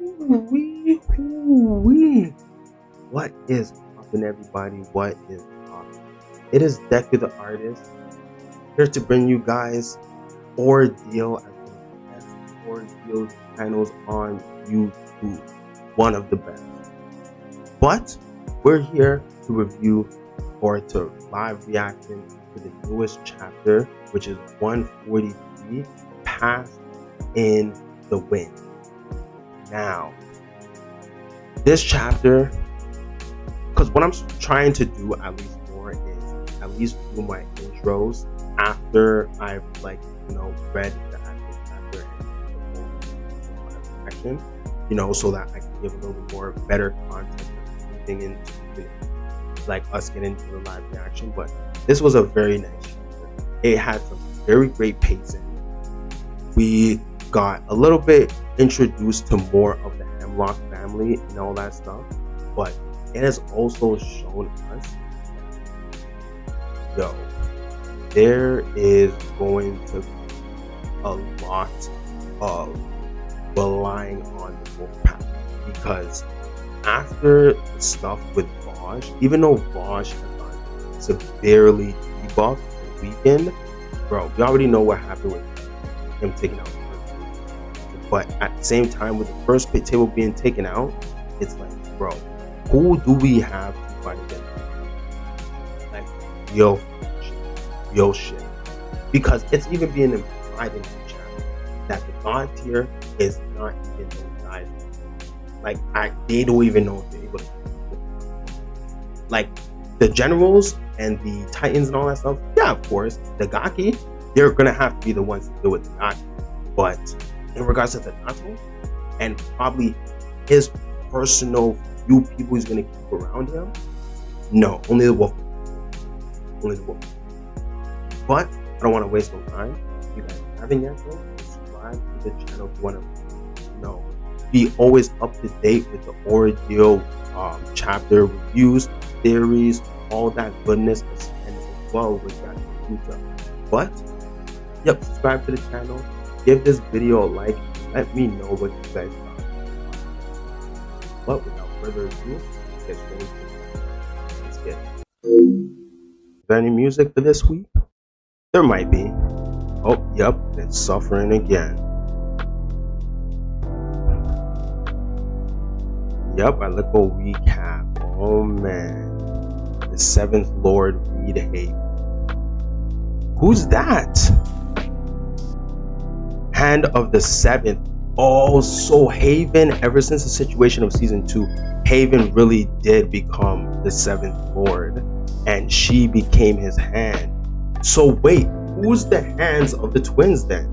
Ooh-wee. What is poppin', everybody? What is poppin'? It is Deku the Artist here to bring you guys Ordeal as one of the best Ordeal channels on YouTube. One of the best. But we're here to review or to live reaction to the newest chapter, which is 143, Passed in the Wind. Now, this chapter, because what I'm trying to do at least more is at least do my intros after I've read the actual chapter and the whole reaction, so that I can give a little bit more better context anything into like us getting into the live reaction. But this was a very nice chapter. It had some very great pacing. We got a little bit introduced to more of the Hemlock family and all that stuff, but it has also shown us, there is going to be a lot of relying on the Wolfpack, because after the stuff with Vaj, even though Vaj has gotten severely debuffed and weakened, bro, we already know what happened with him taking out the first table. But at the same time, with the first pit table being taken out, it's like, bro, who do we have to fight against? Like, yo shit. Because it's even being implied in the channel that the God tier is not even those guys. Like, they don't even know if they're able to. Like, the generals and the titans and all that stuff, yeah, of course, the Gaki, they're gonna have to be the ones to deal with the Gaki. But in regards to the Nato and probably his personal few people he's gonna keep around him, no, only the Wolf. Only the Wolf. But I don't want to waste no time. If you guys haven't yet, though, subscribe to the channel if you want to be always up to date with the Ordeal chapter reviews, theories, all that goodness, and as well with that future. But yep, subscribe to the channel, give this video a like, and let me know what you guys thought. But without further ado, let's get straight into it. Let's get it. Is there any music for this week? There might be. Oh, yep, it's suffering again. Yep, a little recap. Oh man. The 7th Lord Reed Haven. Who's that? Hand of the 7th. Oh, so Haven, ever since the situation of season 2, Haven really did become the 7th Lord, and she became his hand. So wait, who's the hands of the twins then?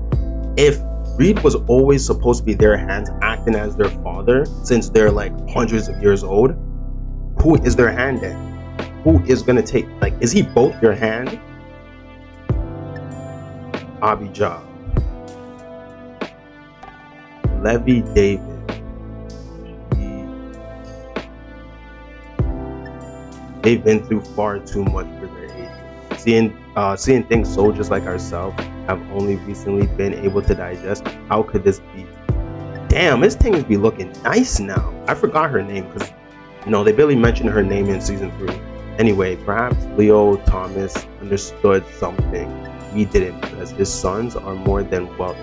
If Reed was always supposed to be their hands, acting as their father, since they're like hundreds of years old, who is their hand then? Who is gonna take, like, is he both your hand? Abijah. Levy David. They've been through far too much for their age. Seeing things soldiers like ourselves have only recently been able to digest. How could this be? Damn, this thing is be looking nice now. I forgot her name because they barely mentioned her name in season 3. Anyway, perhaps Leo Thomas understood something we didn't, because his sons are more than well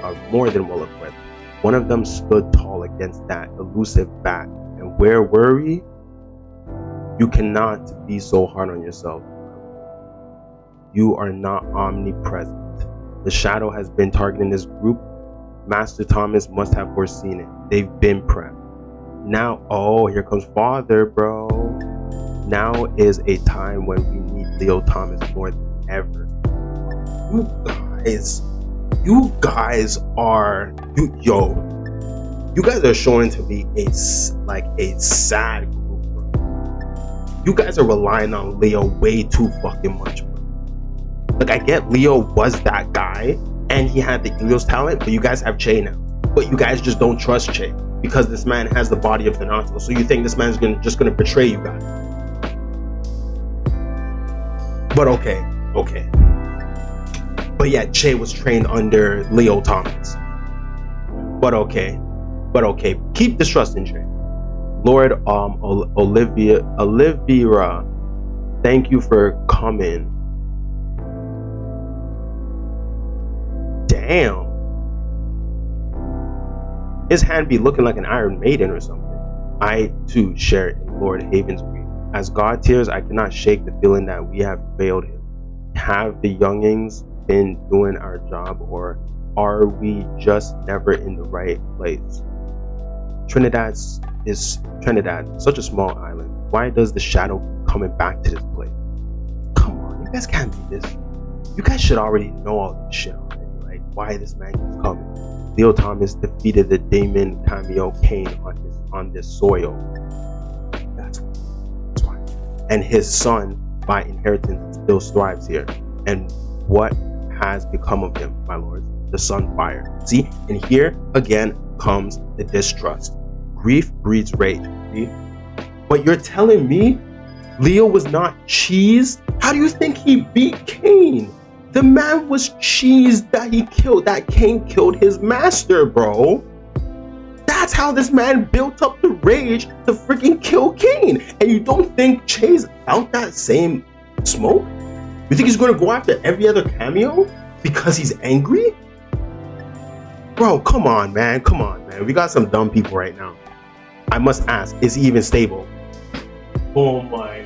equipped. One of them stood tall against that elusive bat, and where were we? You cannot be so hard on yourself. You are not omnipresent. The shadow has been targeting this group. Master Thomas must have foreseen it. They've been prepped. Now, oh, here comes father, bro. Now is a time when we need Leo Thomas more than ever. You guys are showing to be a sad group, bro. You guys are relying on Leo way too fucking much, bro. Like, I get Leo was that guy and he had the Helios talent, but you guys have Che now. But you guys just don't trust Che because this man has the body of Thanatos. So you think this man's just gonna betray you guys. But okay. But yeah, Che was trained under Leo Thomas. But okay. But okay, keep distrusting Jay. Lord Olivia, thank you for coming. Damn. His hand be looking like an Iron Maiden or something. I too share in Lord Haven's grief. As God tears, I cannot shake the feeling that we have failed him. Have the youngings been doing our job, or are we just never in the right place? Trinidad, such a small island. Why does the shadow keep coming back to this place? Come on, you guys can't be this. You guys should already know all this shit already. Like, why this man keeps coming? Leo Thomas defeated the demon cameo Cain on this soil. That's why. And his son, by inheritance, still thrives here. And what has become of him, my lords? The sun fire. See, and here again comes the distrust. Grief breeds rage. See? But you're telling me Leo was not cheesed? How do you think he beat Cain? The man was cheesed that Cain killed his master, bro. That's how this man built up the rage to freaking kill Cain. And you don't think Che's out that same smoke? You think he's gonna go after every other cameo because he's angry? Bro, come on, man. Come on, man. We got some dumb people right now. I must ask, is he even stable? Oh my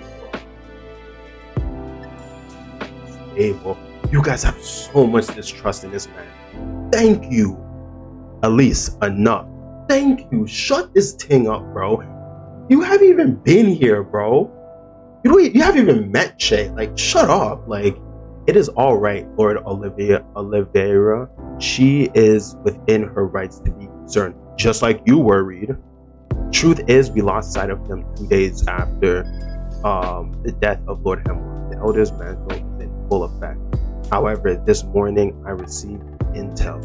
God. Stable. You guys have so much distrust in this man. Thank you. At least enough. Thank you. Shut this thing up, bro. You haven't even been here, bro. You haven't even met Che. Like, shut up. Like, it is all right, Lord Oliveira. She is within her rights to be concerned, just like you were, Reed. Truth is, we lost sight of them 2 days after the death of Lord Hemlock. The Elder's mantle is in full effect. However, this morning I received intel.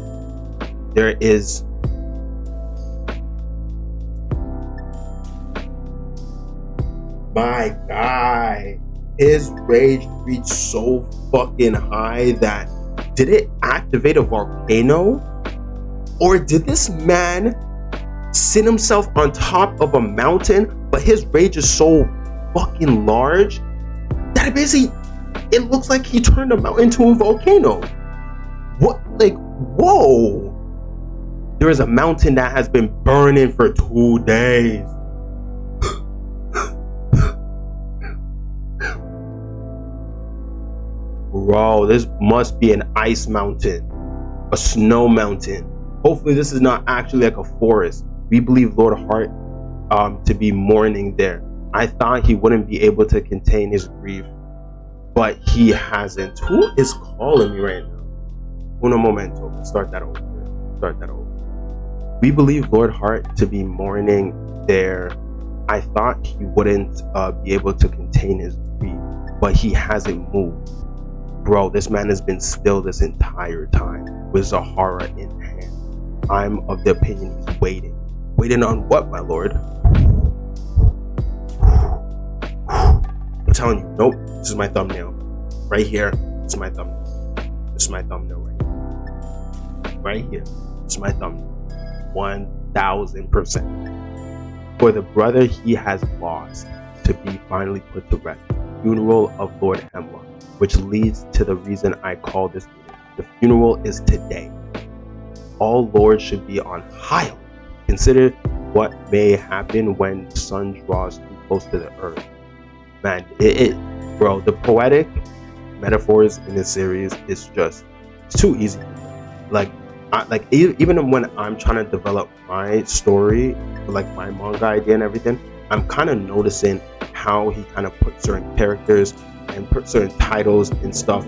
There is my guy. His rage reached so fucking high that did it activate a volcano? Or did this man sit himself on top of a mountain, but his rage is so fucking large that it looks like he turned a mountain into a volcano. What? Like, whoa. There is a mountain that has been burning for 2 days. Bro, this must be an ice mountain, a snow mountain. Hopefully this is not actually like a forest. We believe Lord Hart to be mourning there. I thought he wouldn't be able to contain his grief, but he hasn't. Who is calling me right now? Uno momento. Start that over. We believe Lord Hart to be mourning there. I thought he wouldn't be able to contain his grief, but he hasn't moved. Bro, this man has been still this entire time with Zahara in hand. I'm of the opinion he's waiting. Waiting on what, my lord? I'm telling you, nope. This is my thumbnail. Right here. This is my thumbnail. This is my thumbnail right here. Right here. This is my thumbnail. 1000%. For the brother he has lost to be finally put to rest. Funeral of Lord Hemlock, which leads to the reason I call this meeting. The funeral is today. All lords should be on high alert. Consider what may happen when the sun draws too close to the earth. Man, bro, the poetic metaphors in this series is just, it's too easy. Like even when I'm trying to develop my story, like my manga idea and everything, I'm kind of noticing how he kind of put certain characters and put certain titles and stuff,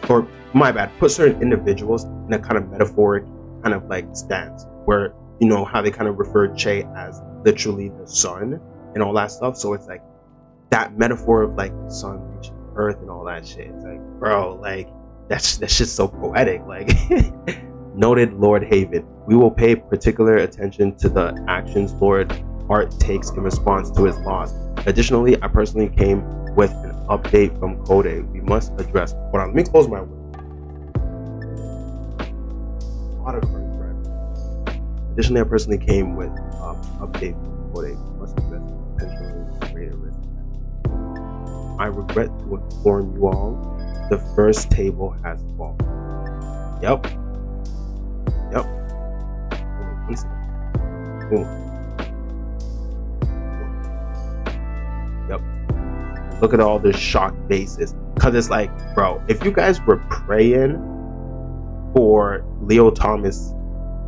or my bad, put certain individuals in a kind of metaphoric kind of like stance, where, you know, how they kind of refer Che as literally the sun and all that stuff. So it's like that metaphor of like the sun reaching earth and all that shit. It's like, bro, like that's shit's so poetic. Like, noted Lord Haven. We will pay particular attention to the actions Lord Hart takes in response to his loss. Additionally, I personally came with an update from Code. We must address. Hold on, let me close my window. A lot of cards, right? Additionally, I personally came with update for a must invest potentially greater risk. I regret to inform you all, the first table has fallen. Yep. One second. Boom. Yep. Look at all the shocked faces. Cause it's like, bro, if you guys were praying for Leo Thomas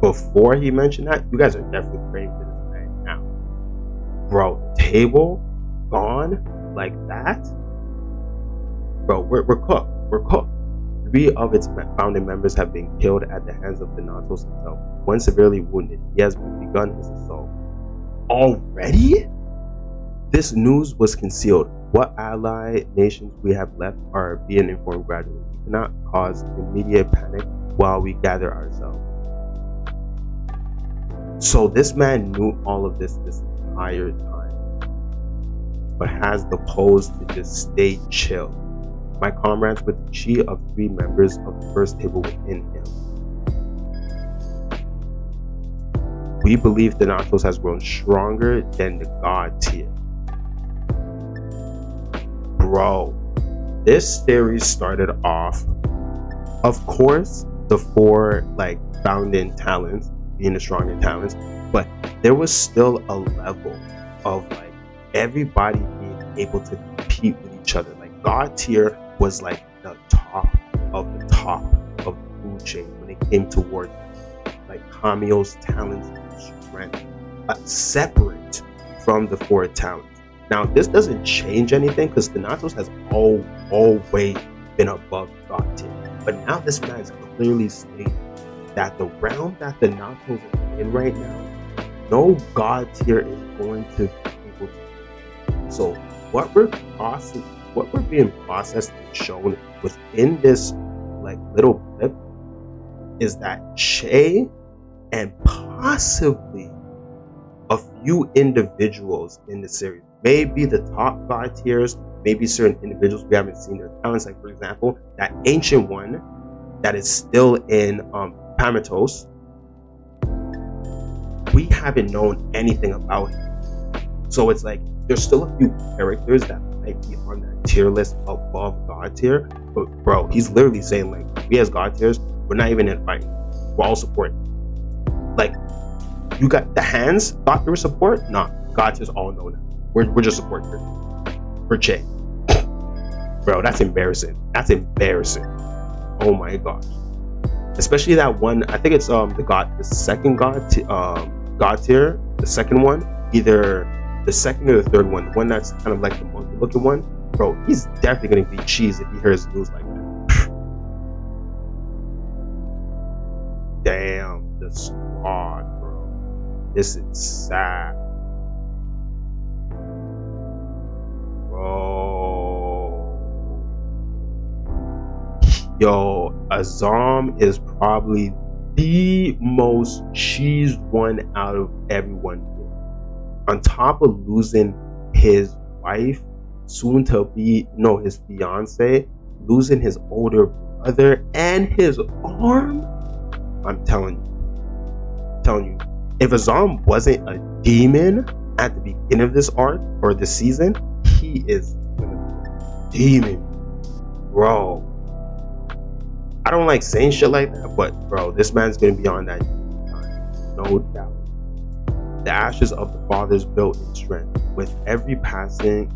before he mentioned that, you guys are definitely praying for this man now. Bro, table gone like that? Bro, we're cooked. We're cooked. 3 of its founding members have been killed at the hands of Thanatos himself. 1 severely wounded. He has begun his assault. Already? This news was concealed. What allied nations we have left are being informed gradually. We cannot cause immediate panic while we gather ourselves. So this man knew all of this entire time, but has the pose to just stay chill. My comrades, with the chi of 3 members of the first table within him. We believe Thanatos has grown stronger than the god tier. Bro, this series started off, of course, the 4 like founding talents being the stronger talents, but there was still a level of like everybody being able to compete with each other. Like god tier was like the top of the food chain when it came towards like Kamio's talents and strength, separate from the 4 talents. Now this doesn't change anything because Thanatos has always been above god tier, but now this man is clearly stating that the realm that Thanatos is in right now, no god tier is going to be able to. So what we're being processed and shown within this like little blip is that Che and possibly a few individuals in the series, maybe the top god tiers, maybe certain individuals we haven't seen their talents, like for example that ancient one that is still in Pamatos, we haven't known anything about him. So it's like there's still a few characters that might be on that tier list above god tier, but bro, he's literally saying like, we as god tiers, we're not even in fighting, we're all supporting. Like, you got the hands thought they were support, nah, god tiers all know that we're just support for Che. Bro, that's embarrassing. Oh my gosh. Especially that one, I think it's the second god tier, the second one, either the second or the third one, the one that's kind of like the monkey looking one. Bro, he's definitely gonna be cheese if he hears news like that. Damn, the squad, bro. This is sad. Bro. Yo, Azam is probably the most cheesed one out of everyone here. On top of losing his wife, soon to be, no, his fiance, losing his older brother and his arm. I'm telling you, if Azam wasn't a demon at the beginning of this arc or this season, he is gonna be a demon, bro. I don't like saying shit like that, but bro, this man's gonna be on that time, no doubt. The ashes of the fathers built in strength. With every passing,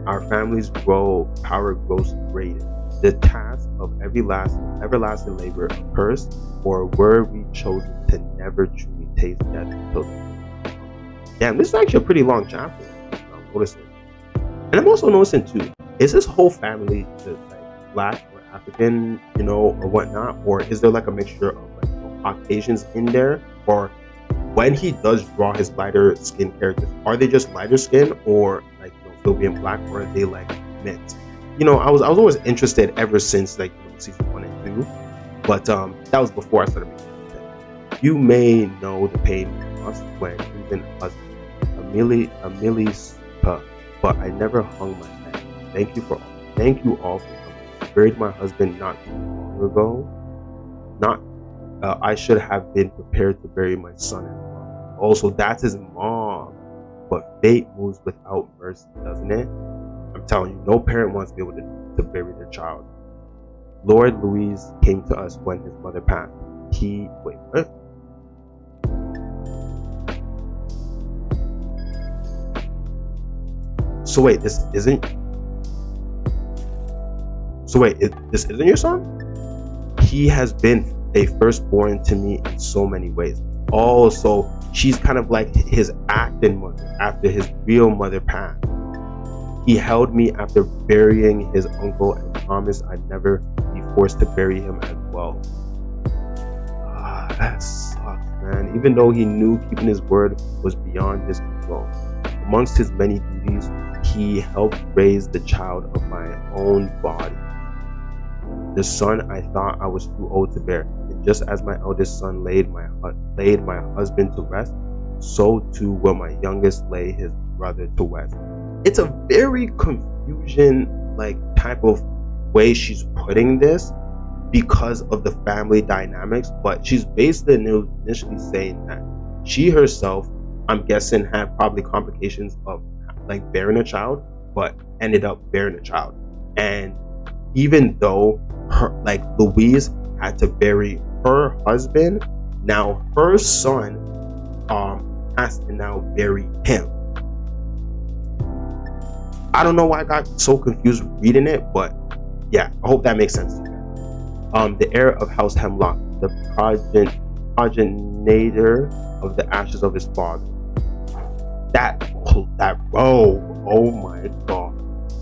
our families power grows greater. The task of everlasting labor accursed, or were we chosen to never truly taste death until then? Damn, this is actually a pretty long chapter. I'm noticing. And I'm also noticing too, is this whole family like black or African, or whatnot? Or is there like a mixture of like Caucasians in there? Or when he does draw his lighter skin characters, are they just lighter skin, or like still being black, or are they like mixed? I was always interested ever since like season 1 and 2, but that was before I started making content. You may know the pain lost when losing a husband, Ameli's, but I never hung my head. Thank you all for coming. I buried my husband not too long ago. I should have been prepared to bury my son-in-law. Also, that's his mom. But fate moves without mercy, doesn't it? I'm telling you, no parent wants to be able to bury their child. Lord Louis came to us when his mother passed. Wait, what? So wait, this isn't your son? He has been a firstborn to me in so many ways. Oh, so she's kind of like his acting mother after his real mother passed. He held me after burying his uncle and promised I'd never be forced to bury him as well. That sucks, man. Even though he knew keeping his word was beyond his control. Amongst his many duties, he helped raise the child of my own body. The son I thought I was too old to bear. And just as my eldest son laid my husband to rest, so too will my youngest lay his brother to rest. It's a very confusion type of way she's putting this because of the family dynamics, but she's basically initially saying that she herself, I'm guessing, had probably complications of bearing a child, but ended up bearing a child. And even though Louise had to bury her husband, now her son has to now bury him. I don't know why I got so confused reading it, but yeah, I hope that makes sense to you. The heir of House Hemlock, the progenitor of the ashes of his father. That oh my god,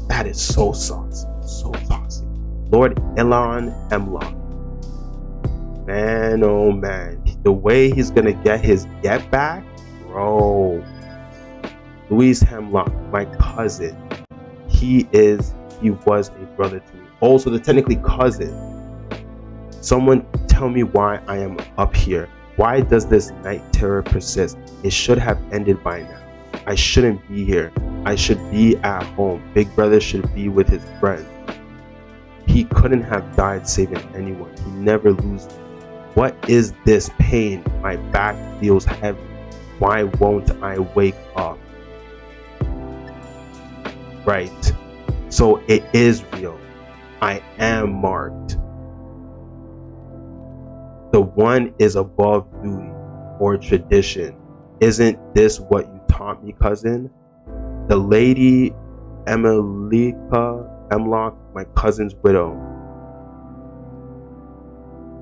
that is so saucy, so saucy. Lord Elon Hemlock, man, oh man, the way he's gonna get his get back, bro. Louise Hemlock, my cousin, he was a brother to me. Also, the technically cousin. Someone tell me why I am up here. Why does this night terror persist? It should have ended by now. I shouldn't be here. I should be at home. Big brother should be with his friends. He couldn't have died saving anyone. He never loses. What is this pain? My back feels heavy. Why won't I wake up? Right. So it is real. I am marked. The one is above duty or tradition. Isn't this what you taught me, cousin? The lady Emilika Hemlock, my cousin's widow.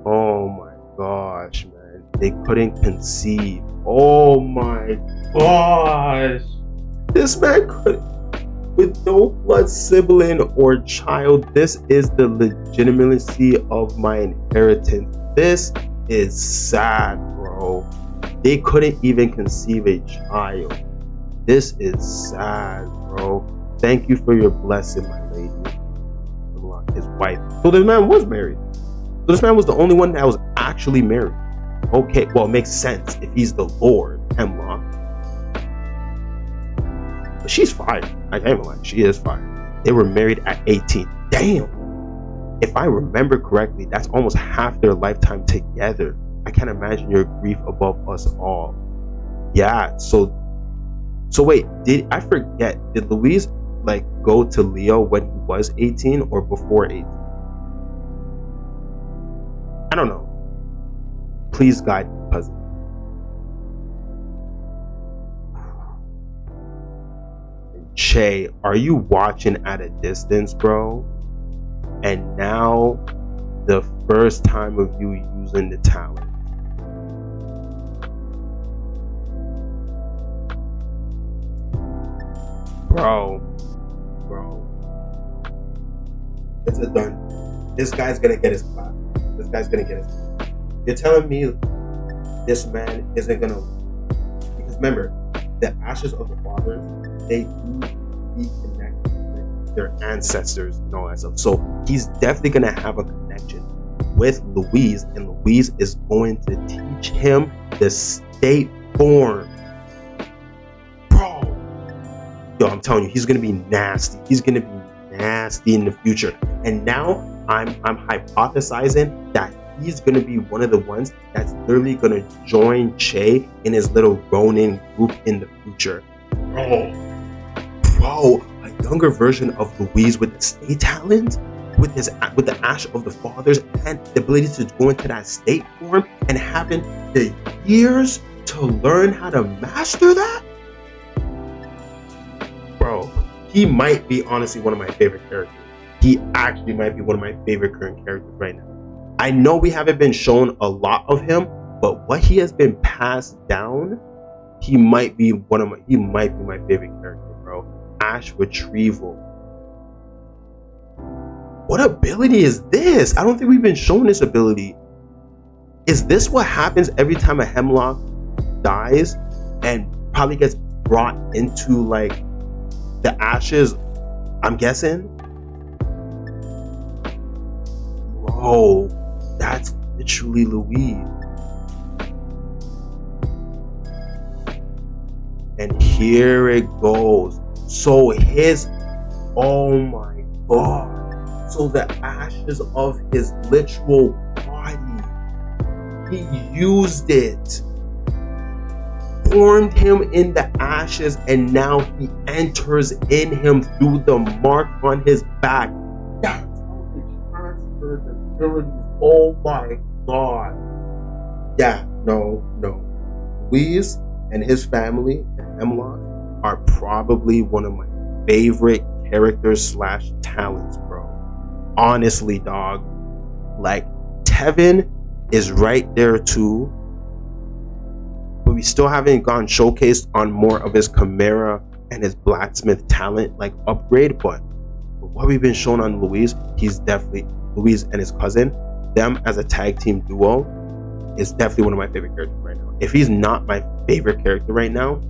Oh my gosh, man. They couldn't conceive. Oh my gosh. This man could, with no blood sibling or child, this is the legitimacy of my inheritance. This is sad, bro. They couldn't even conceive a child. This is sad, bro. Thank you for your blessing, my lady. His wife. So this man was married. So this man was the only one that was actually married. Okay, well, it makes sense if he's the Lord Hemlock. But she's fine. I can't even lie. She is fine. They were married at 18. Damn. If I remember correctly, that's almost half their lifetime together. I can't imagine your grief above us all. Yeah, so wait, I forget, did Louise go to Leo when he was 18 or before 18? I don't know. Please guide me, cousin. Che, are you watching at a distance, bro? And now, the first time of you using the talent. Bro. It's a done. This guy's gonna get his clap. This guy's gonna get his clap. You're telling me this man isn't gonna, because remember, the ashes of the fathers, they do reconnect with their ancestors and all that stuff. So he's definitely gonna have a connection with Louise, and Louise is going to teach him the state form. Bro. Yo, I'm telling you, he's gonna be nasty. He's gonna be nasty in the future. And now I'm hypothesizing that he's gonna be one of the ones that's literally gonna join Che in his little Ronin group in the future. Bro, a younger version of Louise with the stay talent, with the ash of the fathers, and the ability to go into that state form, and having the years to learn how to master that. Bro, he might be honestly one of my favorite characters. He actually might be one of my favorite current characters right now. I know we haven't been shown a lot of him, but what he has been passed down, he might be my favorite character, bro. Ash Retrieval. What ability is this? I don't think we've been shown this ability. Is this what happens every time a Hemlock dies and probably gets brought into like the ashes? I'm guessing. Bro, that's literally Louise. And here it goes. So oh my god. So the ashes of his literal body, he used it, formed him in the ashes, and now he enters in him through the mark on his back. That's how he transferred the abilities. Oh my god. Yeah, no. Louise and his family and Hemlock are probably one of my favorite characters / talents, bro. Honestly, dog. Like, Tevin is right there too, but we still haven't gone showcased on more of his Chimera and his blacksmith talent like upgrade. But what we've been shown on Louise, he's definitely, Louise and his cousin, them as a tag team duo is definitely one of my favorite characters right now. If he's not my favorite character right now,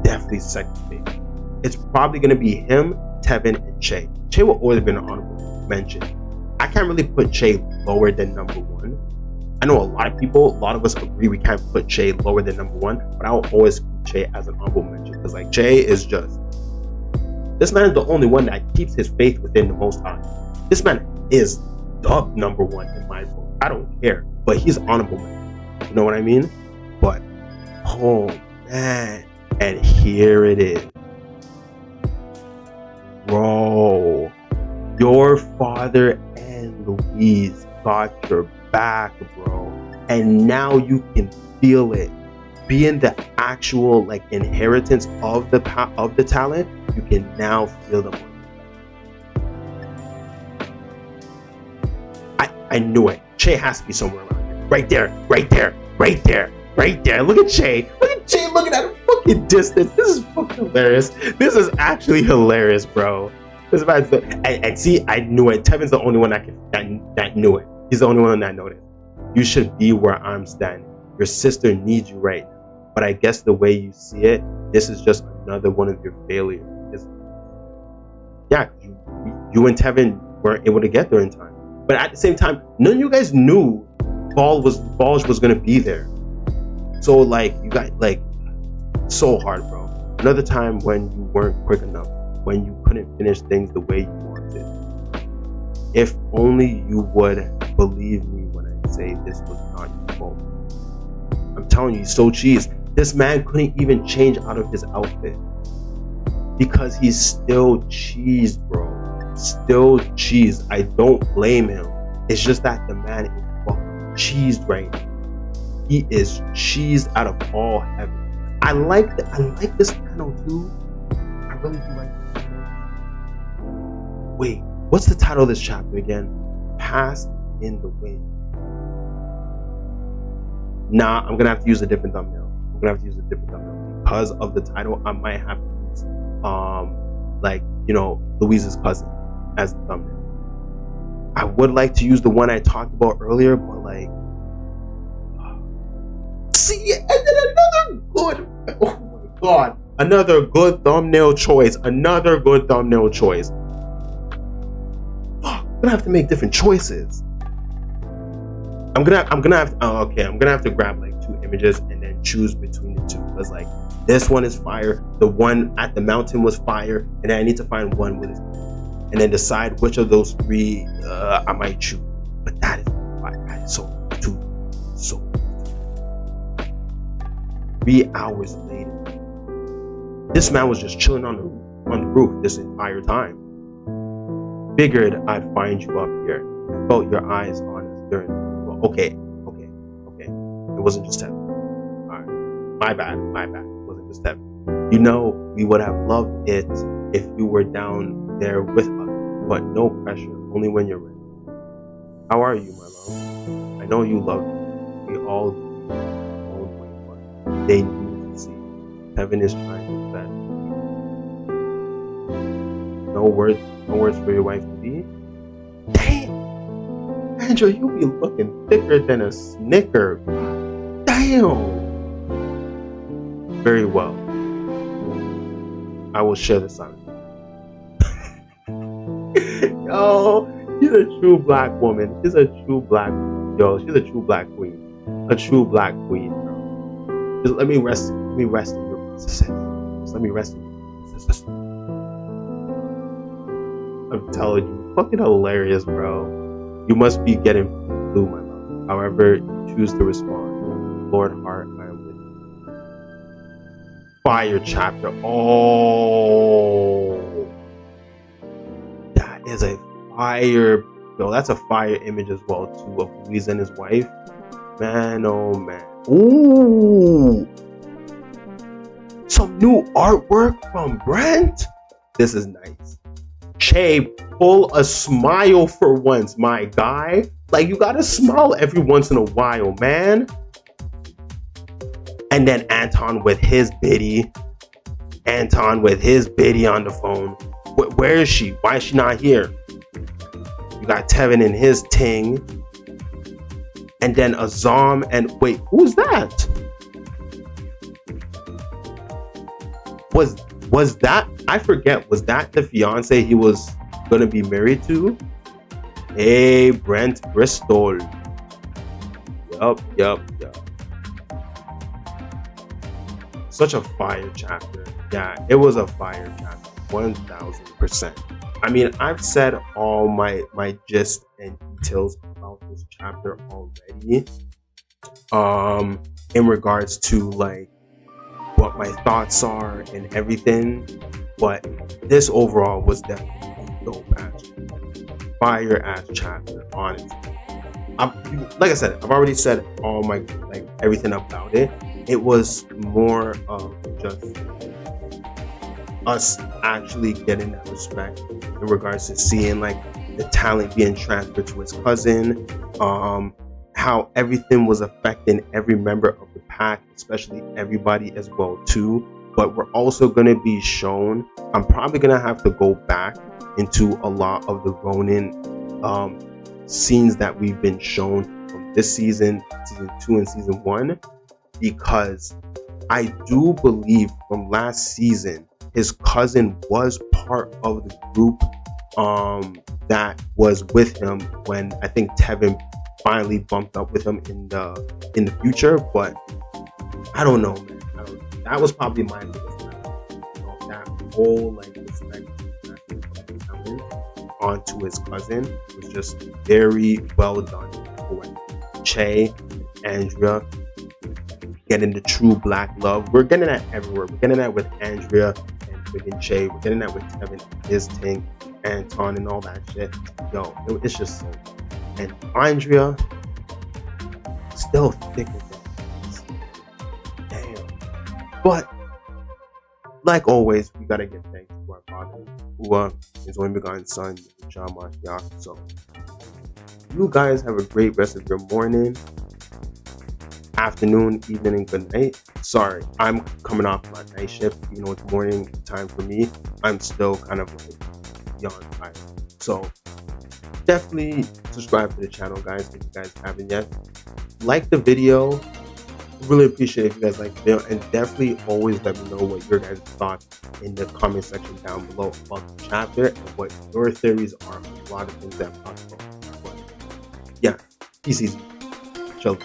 definitely second favorite. It's probably going to be him, Tevin, and Che. Che will always be an honorable mention. I can't really put Che lower than number 1. I know a lot of us agree we can't put Che lower than number 1, but I will always keep Che as an honorable mention, because like Che is just, this man is the only one that keeps his faith within the Most High. This man is the number 1 in my book. I don't care, but he's honorable mention. You know what I mean? But oh man, and here it is. Bro, your father and Louise got your back, bro, and now you can feel it. Being the actual like inheritance of the talent, you can now feel them. I knew it. Che has to be somewhere around here. Right there. Look at Che. Looking at a fucking distance. This is fucking hilarious. This is actually hilarious, bro. This about and see, I knew it. Tevin's the only one that knew it. He's the only one that noticed. You should be where I'm standing. Your sister needs you right now. But I guess the way you see it, this is just another one of your failures. Yeah, you and Tevin weren't able to get there in time. But at the same time, none of you guys knew Balj was gonna be there. So like, you guys, like, so hard, bro. Another time when you weren't quick enough, when you couldn't finish things the way you wanted. If only you would believe me when I say this was not your fault. I'm telling you, he's so cheese. This man couldn't even change out of his outfit because he's still cheese, bro. Still cheese. I don't blame him. It's just that the man is fucking cheesed right now. He is cheesed out of all heaven. I like this panel too. I really do like this panel. Wait, what's the title of this chapter again? Past in the Wind. Nah, I'm gonna have to use a different thumbnail. Because of the title. I might have to use like, you know, Louise's cousin as the thumbnail. I would like to use the one I talked about earlier, but like, see, and then another good, oh my god, another good thumbnail choice. Fuck, I'm gonna have to make different choices. I'm gonna have to grab like 2 images and then choose between the 2, because like this one is fire, the one at the mountain was fire, and then I need to find one with, and then decide which of those 3 I might choose. But that is so 2 so 3 hours later, this man was just chilling on the roof this entire time. Figured I'd find you up here. I felt your eyes on us during. Well, okay. It wasn't just Tevin. Alright. My bad. It wasn't just Tevin. You know, we would have loved it if you were down there with us, but no pressure, only when you're ready. How are you, my love? I know you love me. We all do our own way, but they need to see. Tevin is trying his best. No words for your wife to be. Damn! Andrew, you be looking thicker than a Snicker. Damn! Very well. I will share the sign. Yo, she's a true black woman. She's a true black queen. A true black queen, bro. Just let me rest in your princess. Just let me rest in your princess. I'm telling you, fucking hilarious, bro. You must be getting blue, my love. However you choose to respond. Lord Heart, I am with you. Fire chapter. Oh, that is a fire. Yo, that's a fire image as well too of Louise and his wife. Man, oh man. Ooh, some new artwork from Brent. This is nice. Che, pull a smile for once, my guy. Like, you gotta smile every once in a while, man. And then Anton with his biddy. on the phone. Where is she? Why is she not here? You got Tevin in his ting. And then Azam and... Wait, who's that? Was that... I forget. Was that the fiance he was going to be married to? Hey, Brent Bristol. Yup. Such a fire chapter. Yeah, it was a fire chapter. 1000%. I mean, I've said all my gist and details about this chapter already. In regards to like what my thoughts are and everything. But this overall was definitely a dope ass, fire ass chapter, honestly. Like I said, I've already said all my everything about it. It was more of just us actually getting that respect in regards to seeing like the talent being transferred to his cousin, how everything was affecting every member of the pack, especially everybody as well too. But we're also going to be shown, I'm probably going to have to go back into a lot of the Ronin scenes that we've been shown from this season 2 and season 1, because I do believe from last season his cousin was part of the group that was with him when I think Tevin finally bumped up with him in the future. But I don't know, man. That was probably my biggest that whole like respect onto his cousin was just very well done. Che, Andrea getting the true black love. We're getting that everywhere. We're getting that with Andrea and freaking Che. We're getting that with Tevin, his thing, Anton, and all that shit. Yo, it's just so. And Andrea still thicker than this. Damn. But like always, we gotta give thanks to our Father, who is only begotten Son, John Mashiach. So you guys have a great rest of your morning, afternoon, evening, and good night. Sorry, I'm coming off my night shift. You know, it's morning time for me. I'm still kind of like yawn tired. So definitely subscribe to the channel, guys, if you guys haven't yet. Like the video. Really appreciate it if you guys like the video, and definitely always let me know what your guys' thoughts in the comment section down below about the chapter and what your theories are on a lot of things that I've talked about. But yeah, peace easy. Chill.